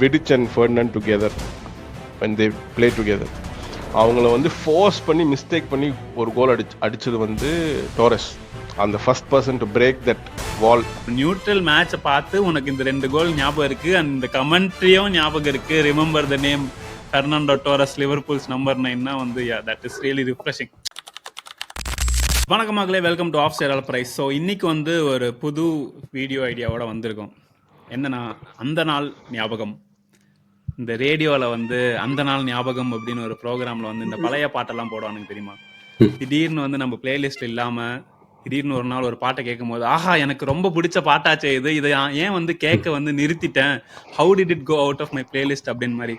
விடிச் and Ferdinand together when they play together. அவங்கள வந்து force பண்ணி மிஸ்டேக் பண்ணி ஒரு கோல் அடிச்சது வந்து டோரஸ். அந்த first person to break that wall. Neutral மேட்சை பார்த்து உனக்கு இந்த 2 கோல் ஞாபகம் இருக்கு, அந்த கமெண்ட்ரியும் ஞாபகம் இருக்கு. Remember the name Fernando Torres, Liverpool's number 9 வந்து தட் இஸ் ரியலி ரிஃப்ரெஷிங். வணக்கம் மக்களே, வெல்கம் டு ஆஃப் சேரல் பிரைஸ். ஸோ இன்னைக்கு வந்து ஒரு புது வீடியோ ஐடியாவோட வந்திருக்கோம். என்னன்னா, அந்த நாள் ஞாபகம். இந்த ரேடியோவில் வந்து அந்த நாள் ஞாபகம் அப்படின்னு ஒரு ப்ரோக்ராமில் வந்து இந்த பழைய பாட்டெல்லாம் போடுவானுங்க தெரியுமா. திடீர்னு வந்து நம்ம பிளேலிஸ்ட் இல்லாமல் திடீர்னு ஒரு நாள் ஒரு பாட்டை கேட்கும் போது, ஆஹா எனக்கு ரொம்ப பிடிச்ச பாட்டாச்சே இது, இதை ஏன் வந்து கேட்க வந்து நிறுத்திட்டேன், how did it go out of my playlist அப்படின்னு மாதிரி.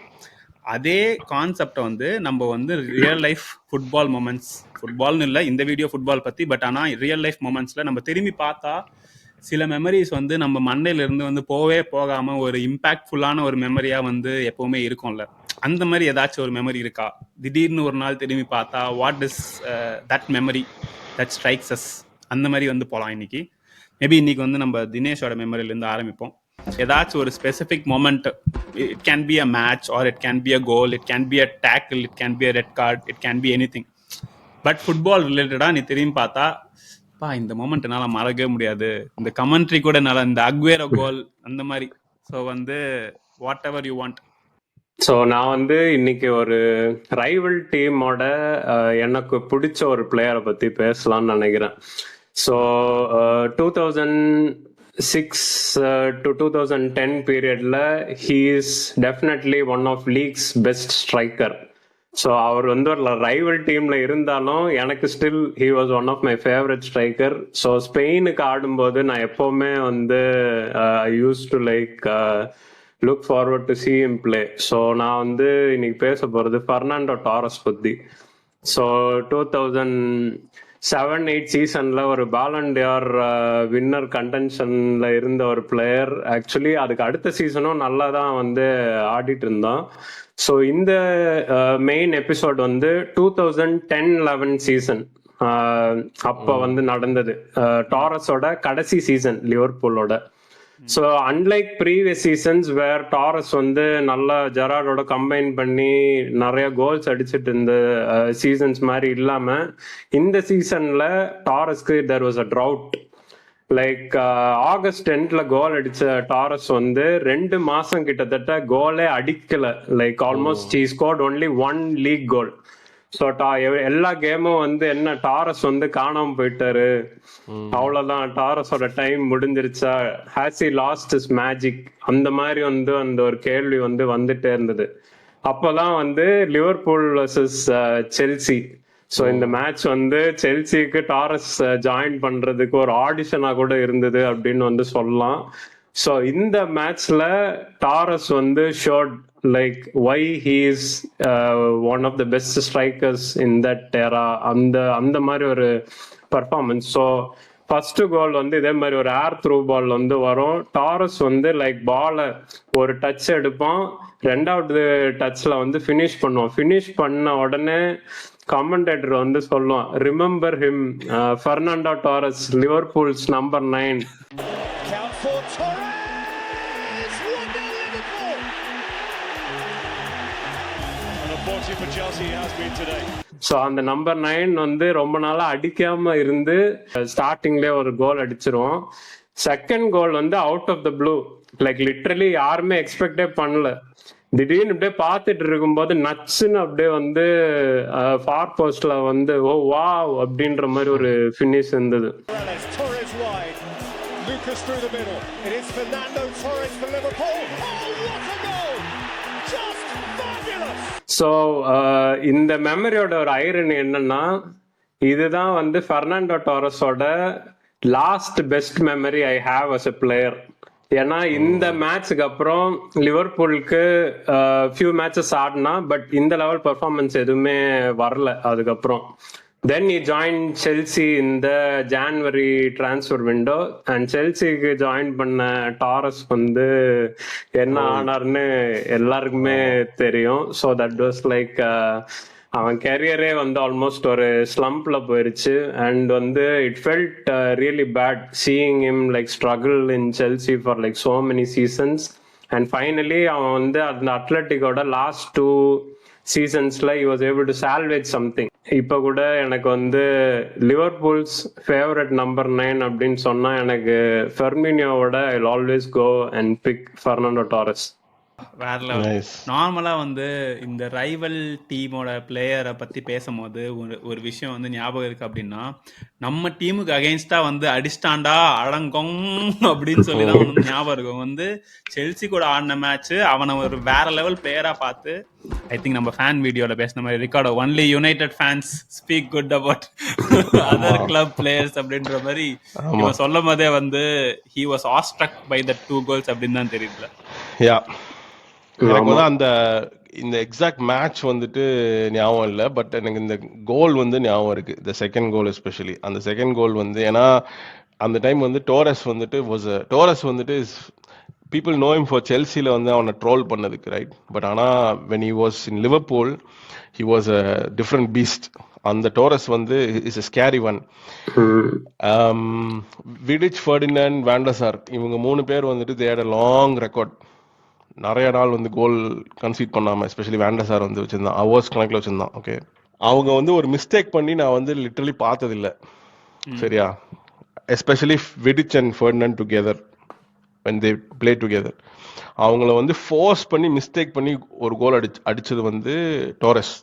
அதே கான்செப்டை வந்து நம்ம வந்து ரியல் லைஃப் ஃபுட்பால் மொமெண்ட்ஸ், ஃபுட்பால்னு இல்லை இந்த வீடியோ ஃபுட்பால் பற்றி, பட் ஆனால் ரியல் லைஃப் மொமெண்ட்ஸில் நம்ம திரும்பி பார்த்தா சில மெமரிஸ் வந்து நம்ம மண்டையிலேருந்து வந்து போகாமல் ஒரு இம்பேக்ட்ஃபுல்லான ஒரு மெமரியாக வந்து எப்போவுமே இருக்கும்ல. அந்த மாதிரி ஏதாச்சும் ஒரு மெமரி இருக்கா? திடீர்னு ஒரு நாள் திரும்பி பார்த்தா what is that memory that strikes us? அந்த மாதிரி வந்து போகலாம் இன்னைக்கு. மேபி இன்னைக்கு வந்து நம்ம தினேஷோட மெமரியிலேருந்து ஆரம்பிப்போம். ஏதாச்சும் ஒரு specific moment, it can be a match R it can be a goal, it can be a tackle, it can be a red card, it can be anything. But football ரிலேட்டடாக நீ திரும்பி பார்த்தா இந்த மொமெண்ட் என்னால மறக்கவே முடியாது, இந்த commentary கூட என்னால, இந்த அக்வேரோ கோல் அந்த மாதிரி. ஸோ வந்து what ever you want. So நான் வந்து இன்னைக்கு ஒரு ரைவல் டீமோட எனக்கு பிடிச்ச ஒரு பிளேயரை பற்றி பேசலாம்னு நினைக்கிறேன். ஸோ 2006 to 2010 பீரியட்ல he is definitely one of league's best striker. So அவர் வந்து ஒரு ரைவல் டீம்ல இருந்தாலும் எனக்கு still he was one of my favourite striker. So ஸ்பெயினுக்கு ஆடும்போது நான் எப்போவுமே வந்து I use to like look forward to see him play. So நான் வந்து இன்னைக்கு பேச போகிறது ஃபெர்னாண்டோ டாரஸ் பற்றி. ஸோ 2007-8 சீசனில் ஒரு பாலண்டியார் வின்னர் கண்டென்ஷனில் இருந்த ஒரு பிளேயர். ஆக்சுவலி அதுக்கு அடுத்த சீசனும் நல்லா தான் வந்து ஆடிட்டு இருந்தான். ஸோ இந்த மெயின் எபிசோட் வந்து 2010-11 சீசன் அப்போ வந்து நடந்தது, டாரஸோட கடைசி சீசன் லிவர்பூலோட. So unlike previous seasons where Torres வந்து நல்லா ஜெரார்டோட கம்பைன் பண்ணி நிறைய கோல்ஸ் அடிச்சுட்டு இருந்த சீசன்ஸ் மாதிரி இல்லாமல் இந்த சீசன்ல டாரஸ்க்கு there was a drought. Like August 10th goal அடிச்ச டாரஸ் வந்து 2 மாசம் கிட்டத்தட்ட கோலே அடிக்கல. Like almost he scored only 1 league goal. So எல்லா கேமும் வந்து என்ன டாரஸ் வந்து காணாம போயிட்டாரு, அவ்வளவுதான், டாரஸோட டைம் முடிஞ்சிருச்சா, has he lost his magic, அந்த மாதிரி வந்து அந்த ஒரு கேள்வி வந்து வந்துட்டே இருந்தது. அப்போதான் வந்து லிவர்பூல் வர்சஸ் செல்சி. ஸோ இந்த மேட்ச் வந்து செல்சிக்கு டாரஸ் ஜாயின் பண்றதுக்கு ஒரு ஆடிஷனா கூட இருந்தது அப்படின்னு வந்து சொல்லலாம். ஸோ இந்த மேட்ச்ல டாரஸ் வந்து ஷோட் like why he is one of the best strikers in that era. அந்த மாதிரி ஒரு பர்ஃபார்மன்ஸ். ஸோ ஃபர்ஸ்ட் கோல் வந்து இதே மாதிரி ஒரு ஏர் த்ரூ பால் வந்து வரும். டாரஸ் வந்து லைக் பாலை ஒரு டச் எடுப்பான், 2வது டச்ல வந்து ஃபினிஷ் பண்ணுவான். ஃபினிஷ் பண்ண உடனே கமெண்டேட்டர் வந்து சொல்லுவான், remember him, Fernando Torres, Liverpool's number 9. So அந்த நம்பர் 9 வந்து ரொம்ப நாளா அடிக்காம இருந்து ஸ்டார்டிங்லேயே ஒரு கோல் அடிச்சிருவோம். செகண்ட் கோல் வந்து out of the blue, like literally யாருமே எக்ஸ்பெக்டே பண்ணல. திடீர்னு அப்படியே பார்த்துட்டு இருக்கும்போது நட்ஸ்ன்னு அப்படியே வந்து ஃபார் போஸ்ட்ல வந்து ஓ வா அப்படின்ற மாதிரி ஒரு ஃபினிஷ் இருந்தது. ஸோ இந்த மெமரியோட ஒரு ஐரனி என்னன்னா, இதுதான் வந்து ஃபெர்னாண்டோ டாரஸோட last best memory I have as a player. ஏன்னா இந்த மேட்சுக்கு அப்புறம் லிவர்பூலுக்கு ஃபியூ மேட்சஸ் ஆடினா, பட் இந்த லெவல் பெர்ஃபார்மன்ஸ் எதுவுமே வரல அதுக்கப்புறம். Then he joined Chelsea in the January transfer window, and Chelsea-க்கு ஜாயின் பண்ண டாரஸ் வந்து என்ன ஆனார்னு எல்லாருக்குமே தெரியும். ஸோ தட் வாஸ் லைக் அவன் கேரியரே வந்து ஆல்மோஸ்ட் ஒரு ஸ்லம்ப்ல போயிருச்சு. அண்ட் வந்து it felt really bad seeing him like struggle in Chelsea for like so many seasons. And finally அவன் வந்து அந்த அத்லட்டிக்கோட லாஸ்ட் 2 சீசன்ஸ்ல he was able to salvage something. இப்போ கூட எனக்கு வந்து லிவர்பூல்ஸ் ஃபேவரட் நம்பர் 9 அப்படின்னு சொன்னா எனக்கு ஃபெர்மினியோவோட I always go and pick Fernando Torres. வேற லெவல். நைஸ். நார்மலா வந்து இந்த ரைவல் டீமோட பிளேயரை பத்தி பேசும்போது ஒரு விஷயம் வந்து ஞாபகம் இருக்கு அப்படின்னா, நம்ம டீமுக்கு அகைன்ஸ்டா வந்து அடிஸ்டாண்டா அடங்கும் அப்படின்னு சொல்லி தான் வந்து ஞாபகம் இருக்கும். வந்து செல்சி கூட ஆடின மேட்ச் அவனை ஒரு வேற லெவல் பிளேயரா பார்த்து, ஐ திங்க் நம்ம ஃபேன் வீடியோல பேசின மாதிரி record only United fans speak good about other club players அப்படின்ற மாதிரி ஆமா. இவன் சொல்லும் போதே வந்து he was awestruck by the 2 goals அப்படின்னு தான் தெரியுதுல. யா எனக்கு வந்து அந்த இந்த எக்ஸாக்ட் மேட்ச் வந்துட்டு ஞாபகம் இல்லை, பட் எனக்கு இந்த கோல் வந்து ஞாபகம் இருக்கு. இந்த செகண்ட் கோல் எஸ்பெஷலி அந்த செகண்ட் கோல் வந்து ஏன்னா அந்த டைம் வந்து டோரஸ் வந்துட்டு பீப்புள் நோ him ஃபார் செல்சியில் வந்து அவனை ட்ரோல் பண்ணதுக்கு, ரைட்? பட் ஆனால் when he was in Liverpool he was a different beast. அந்த டோரஸ் வந்து is a scary one. Vidic, Ferdinand, Van der Sar இவங்க 3 பேர் வந்துட்டு they had a long record. நிறைய நாள் வந்து கோல் கன்சீட் பண்ணாம, எஸ்பெஷலி வேண்டசார் வந்து வச்சிருந்தான், ஹவர்ஸ் கணக்கில் வச்சிருந்தான். ஓகே, அவங்க வந்து ஒரு மிஸ்டேக் பண்ணி நான் வந்து லிட்டரலி பார்த்ததில்ல, சரியா? Especially விடிச் and Ferdinand together when they play together அவங்கள வந்து ஃபோர்ஸ் பண்ணி மிஸ்டேக் பண்ணி ஒரு கோல் அடிச்சது வந்து டோரஸ்.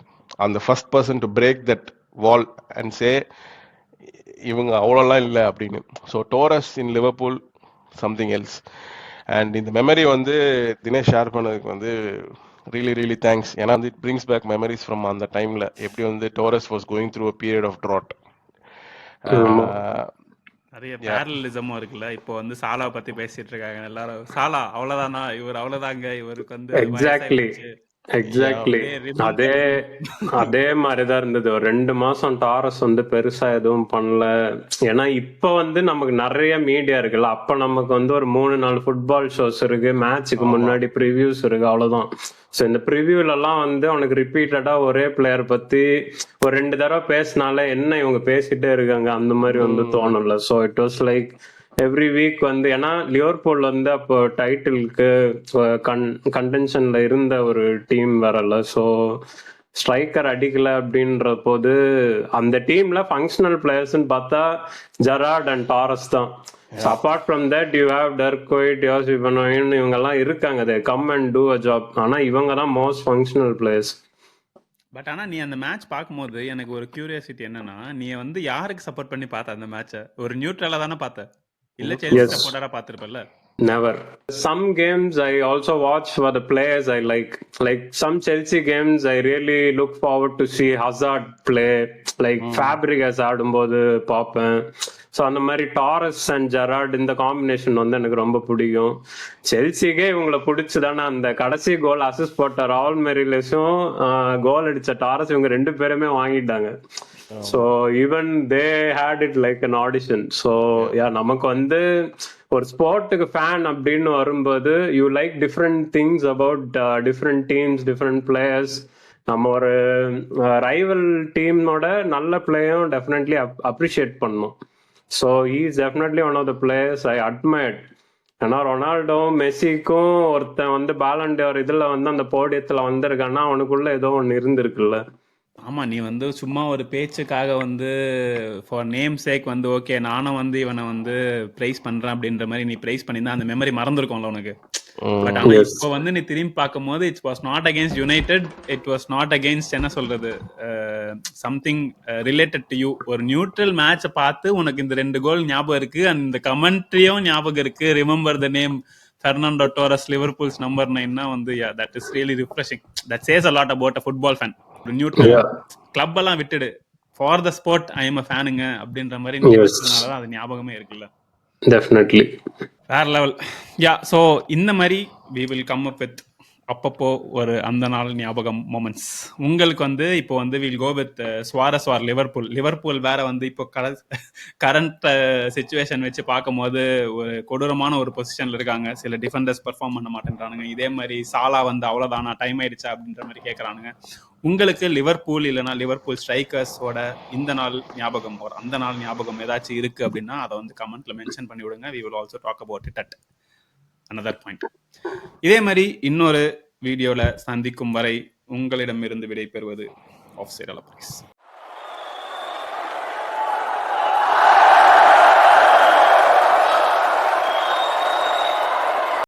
அந்த first person to break that wall and say இவங்க அவ்வளோலாம் இல்லை அப்படின்னு. So Taurus in Liverpool something else. And இந்த மெமரி வந்து தினேஷ் ஷேர் பண்ணதுக்கு வந்து ரியலி ரியலி தேங்க்ஸ். ஏன்னா வந்து it brings back memories from அந்த டைம்ல எப்படி வந்து Torres was going through a period of drought. நிறைய பேரலிசமும் இருக்குல்ல. இப்போ வந்து சாலாவை பத்தி பேசிட்டு இருக்காங்க எல்லாரும். சாலா அவ்வளவுதானா, இவர் அவ்வளவுதாங்க, இவருக்கு வந்து எக்ஸாக்ட்லி அதே மாதிரிதான் இருந்தது. ஒரு 2 மாசம் டாரஸ் வந்து பெருசா எதுவும் பண்ணல. ஏன்னா இப்ப வந்து நமக்கு நிறைய மீடியா இருக்குல்ல, அப்ப நமக்கு வந்து ஒரு 3-4 ஃபுட்பால் ஷோஸ் இருக்கு, மேட்சுக்கு முன்னாடி ப்ரிவியூஸ் இருக்கு, அவ்வளவுதான். ஸோ இந்த ப்ரிவியூல எல்லாம் வந்து அவனுக்கு ரிப்பீட்டடா ஒரே பிளேயர் பத்தி ஒரு 2 தடவை பேசினால என்ன இவங்க பேசிட்டே இருக்காங்க அந்த மாதிரி வந்து தோணும்ல. So it was like every week வந்து, ஏன்னா லிவர்பூல் வந்து அப்போ டைட்டிலுக்கு கண்டென்ஷன்ல இருந்த ஒரு டீம் வரல. ஸோ ஸ்ட்ரைக்கர் அடிக்கல அப்படின்ற போது அந்த டீம்ல ஃபங்க்ஷனல் பிளேயர்ஸ்ன்னு பார்த்தா ஜெரார்ட் அண்ட் டாரஸ் தான். Apart from that you have Dirk Kuyt, Yossi Benayoun, இவங்க எல்லாம் இருக்காங்க, they come and do a job. ஆனா இவங்க தான் மோஸ்ட் ஃபங்க்ஷனல் பிளேயர்ஸ். பட் ஆனா நீ அந்த மேட்ச் பார்க்கும்போது எனக்கு ஒரு கியூரியாசிட்டி என்னன்னா, நீ வந்து யாருக்கு சப்போர்ட் பண்ணி பார்த்த அந்த மேட்சை? ஒரு நியூட்ரலா தானே பார்த்த, இல்ல Chelsea சப்போர்ட்டரா பார்த்திருப்பல்ல? Never. Some games I also watch for the players I like. Like some Chelsea games I really look forward to see Hazard play. Like Fabregas ஆடும்போது பார்ப்பேன். ஸோ அந்த மாதிரி டாரஸ் அண்ட் ஜெரார்ட் இந்த காம்பினேஷன் வந்து எனக்கு ரொம்ப பிடிக்கும். செல்சிக்கே இவங்களை பிடிச்சதானே அந்த கடைசி கோல் அசிஸ்ட் போட்ட ராவல் மெரிலஸும் கோல் அடிச்ச டாரஸ் இவங்க 2 பேருமே வாங்கிட்டாங்க. So even they had it like an audition. So yeah, நமக்கு வந்து ஒரு ஸ்போர்ட்டுக்கு ஃபேன் அப்படின்னு வரும்போது you like different things about different teams, different players. நம்ம ஒரு ரைவல் டீமோட நல்ல பிளேயரும் டெஃபினெட்லி அப்ரிஷியேட் பண்ணணும். So he is definitely one of the players I admired. ஏன்னா ரொனால்டோ, மெஸ்ஸிக்கும் ஒருத்தன் வந்து பாலண்டியோர் இதுல வந்து அந்த போடியத்துல வந்திருக்கான்னா அவனுக்குள்ள ஏதோ ஒன்று இருந்திருக்குல்ல. ஆமா, நீ வந்து சும்மா ஒரு பேச்சுக்காக வந்து ஃபார் நேம் சேக் வந்து ஓகே நானும் வந்து இவனை வந்து பிரைஸ் பண்றேன் அப்படின்ற மாதிரி நீ பிரைஸ் பண்ணியிருந்தா அந்த மெமரி மறந்துருக்கும்ல உனக்கு. பட் ஆனா இப்போ வந்து நீ திரும்பி பார்க்கும்போது it was not against United, it was not against என்ன சொல்றது சம்திங் ரிலேட்டட் டு யூ. ஒரு நியூட்ரல் மேட்சை பார்த்து உனக்கு இந்த 2 கோல் ஞாபகம் இருக்கு, அந்த கமெண்ட்ரியும் ஞாபகம் இருக்கு, remember the name Fernando Taurus Liverpool's number 9 வந்து that is really refreshing. That says a lot about a football fan. ஒரு நியூட்ரல் கிளப் எல்லாம் விட்டுடு, for the sport I am a ஃபேனுங்க அப்படின்ற மாதிரி நீனால அது ஞாபகமே இருக்குல்ல. டெஃபினெட்லி வேற லெவல். யா, ஸோ இந்த மாதிரி we will come up with அப்பப்போ ஒரு அந்த நாள் ஞாபகம் மொமெண்ட்ஸ். உங்களுக்கு வந்து இப்போ வந்து will go with Suarez or Liverpool வேற வந்து இப்போ கரண்ட் சிச்சுவேஷன் வச்சு பார்க்கும்போது ஒரு கொடூரமான ஒரு பொசிஷன்ல இருக்காங்க. சில டிஃபெண்டர்ஸ் பெர்ஃபார்ம் பண்ண மாட்டேன்றானுங்க. இதே மாதிரி சாலா வந்து அவ்வளோதானா, டைம் ஆயிடுச்சா அப்படின்ற மாதிரி கேட்குறானுங்க. உங்களுக்கு லிவர்பூல் இல்லைனா லிவர்பூல் ஸ்ட்ரைக்கர்ஸோட இந்த நாள் ஞாபகம் ஒரு அந்த நாள் ஞாபகம் ஏதாச்சும் இருக்கு அப்படின்னா அதை வந்து கமெண்ட்ல மென்ஷன் பண்ணி விடுங்க. we will also talk about it at another point. இதே மாதிரி இன்னொரு வீடியோல சந்திக்கும் வரை உங்களிடமிருந்து விடைபெறுவது ஆஃப் சைட் அலப்ரைஸ்.